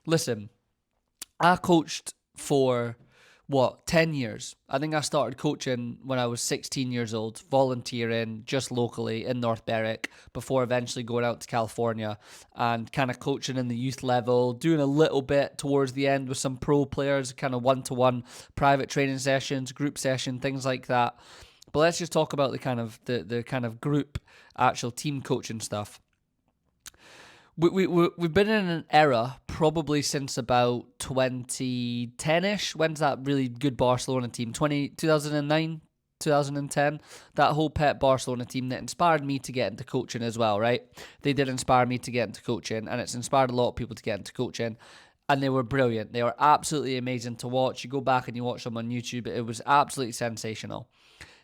Listen, I coached for 10 years. I think I started coaching when I was 16 years old, volunteering just locally in North Berwick before eventually going out to California and kind of coaching in the youth level, doing a little bit towards the end with some pro players, kind of one-to-one private training sessions, group session, things like that. But let's just talk about the kind of group actual team coaching stuff. We've been in an era probably since about 2010-ish. When's that really good Barcelona team? 2009, 2010. That whole Pep Barcelona team that inspired me to get into coaching as well, right? They did inspire me to get into coaching, and it's inspired a lot of people to get into coaching. And they were brilliant. They were absolutely amazing to watch. You go back and you watch them on YouTube. It was absolutely sensational.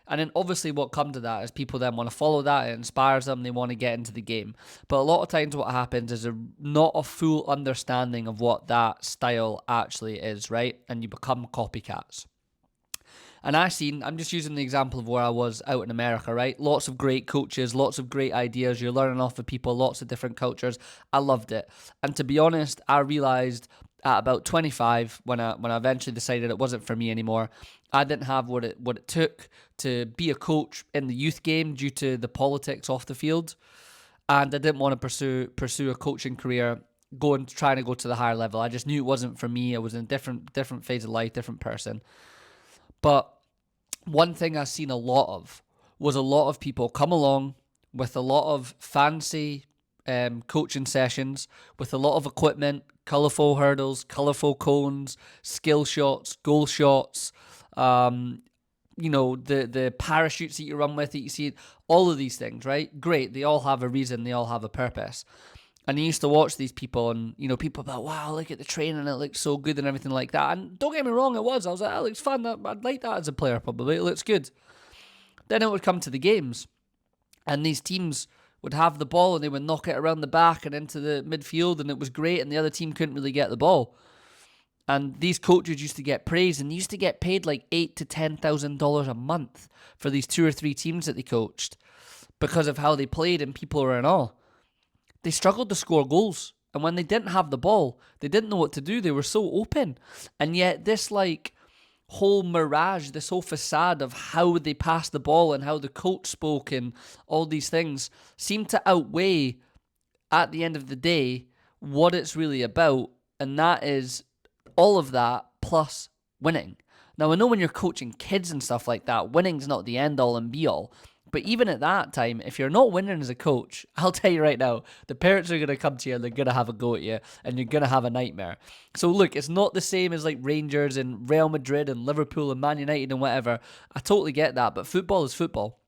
And then obviously what comes to that is people then want to follow that. It inspires them. They want to get into the game. But a lot of times what happens is not a full understanding of what that style actually is, right? And you become copycats. And I'm just using the example of where I was out in America, right? Lots of great coaches, lots of great ideas. You're learning off of people, lots of different cultures. I loved it. And to be honest, I realized at about 25, when I eventually decided it wasn't for me anymore, I didn't have what it took to be a coach in the youth game due to the politics off the field. And I didn't want to pursue a coaching career trying to go to the higher level. I just knew it wasn't for me. I was in a different phase of life, different person. But one thing I've seen a lot of was a lot of people come along with a lot of fancy coaching sessions, with a lot of equipment, colourful hurdles, colourful cones, skill shots, goal shots, the parachutes that you run with, that you see, all of these things, right? Great. They all have a reason. They all have a purpose. And I used to watch these people and, people about, wow, look at the training, it looks so good and everything like that. And don't get me wrong, it was. I was like, that looks fun. I'd like that as a player probably. It looks good. Then it would come to the games. And these teams would have the ball and they would knock it around the back and into the midfield and it was great and the other team couldn't really get the ball. And these coaches used to get praised and they used to get paid like $8,000 to $10,000 a month for these 2 or 3 teams that they coached because of how they played and people were in awe. They struggled to score goals. And when they didn't have the ball, they didn't know what to do. They were so open. And yet this whole mirage, this whole facade of how they passed the ball and how the coach spoke and all these things seemed to outweigh, at the end of the day, what it's really about. And that is all of that plus winning. Now, I know when you're coaching kids and stuff like that, winning's not the end all and be all. But even at that time, if you're not winning as a coach, I'll tell you right now, the parents are going to come to you and they're going to have a go at you and you're going to have a nightmare. So look, it's not the same as like Rangers and Real Madrid and Liverpool and Man United and whatever. I totally get that, but football is football.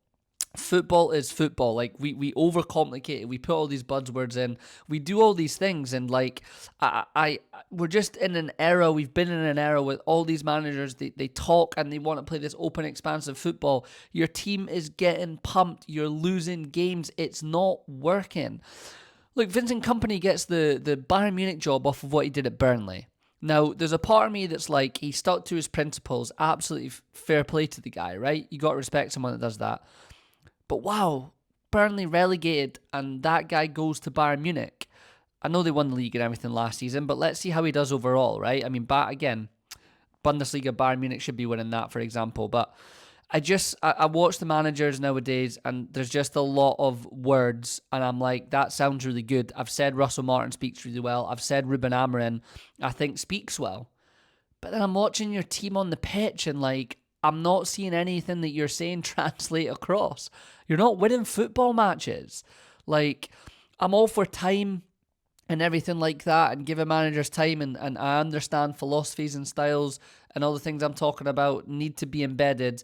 Football is football. Like we overcomplicate it. We put all these buzzwords in. We do all these things, and we're just in an era. We've been in an era with all these managers. They talk and they want to play this open, expansive football. Your team is getting pumped. You're losing games. It's not working. Look, Vincent Kompany gets the Bayern Munich job off of what he did at Burnley. Now, there's a part of me that's like, he stuck to his principles. Absolutely fair play to the guy, right? You got to respect someone that does that. But wow, Burnley relegated and that guy goes to Bayern Munich. I know they won the league and everything last season, but let's see how he does overall, right? I mean, again, Bundesliga, Bayern Munich should be winning that, for example. But I watch the managers nowadays and there's just a lot of words and I'm like, that sounds really good. I've said Russell Martin speaks really well. I've said Ruben Amorim, I think, speaks well. But then I'm watching your team on the pitch and I'm not seeing anything that you're saying translate across. You're not winning football matches. I'm all for time and everything like that and giving managers time and I understand philosophies and styles and all the things I'm talking about need to be embedded.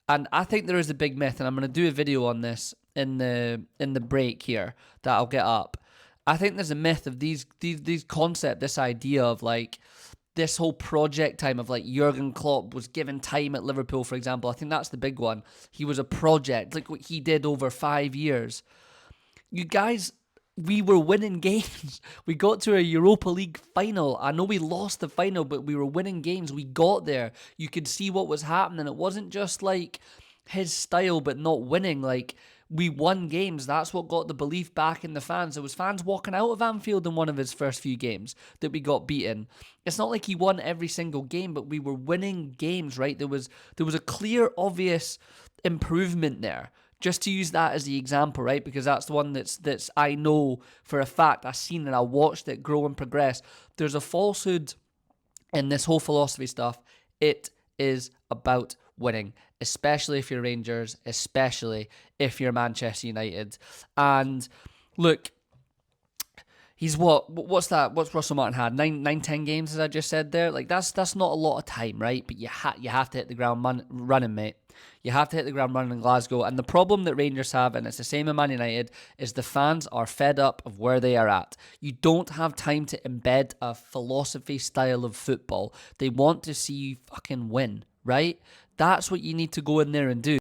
And I think there is a big myth, and I'm going to do a video on this in the break here that I'll get up. I think there's a myth of these concept, this idea of this whole project time of Jurgen Klopp was given time at Liverpool, for example. I think that's the big one. He was a project, like what he did over 5 years. You guys, we were winning games. We got to a Europa League final. I know we lost the final, but we were winning games. We got there. You could see what was happening. It wasn't just his style, but not winning. We won games. That's what got the belief back in the fans. There was fans walking out of Anfield in one of his first few games that we got beaten. It's not like he won every single game, but we were winning games, right? There was a clear, obvious improvement there. Just to use that as the example, right? Because that's the one that's I know for a fact I've seen and I watched it grow and progress. There's a falsehood in this whole philosophy stuff. It is about winning, especially if you're Rangers, especially if you're Manchester United. And look, he's what's that? What's Russell Martin had? 10 games, as I just said there. Like that's not a lot of time, right? But you have to hit the ground running, mate. You have to hit the ground running in Glasgow. And the problem that Rangers have, and it's the same in Man United, is the fans are fed up of where they are at. You don't have time to embed a philosophy style of football. They want to see you fucking win, right? That's what you need to go in there and do.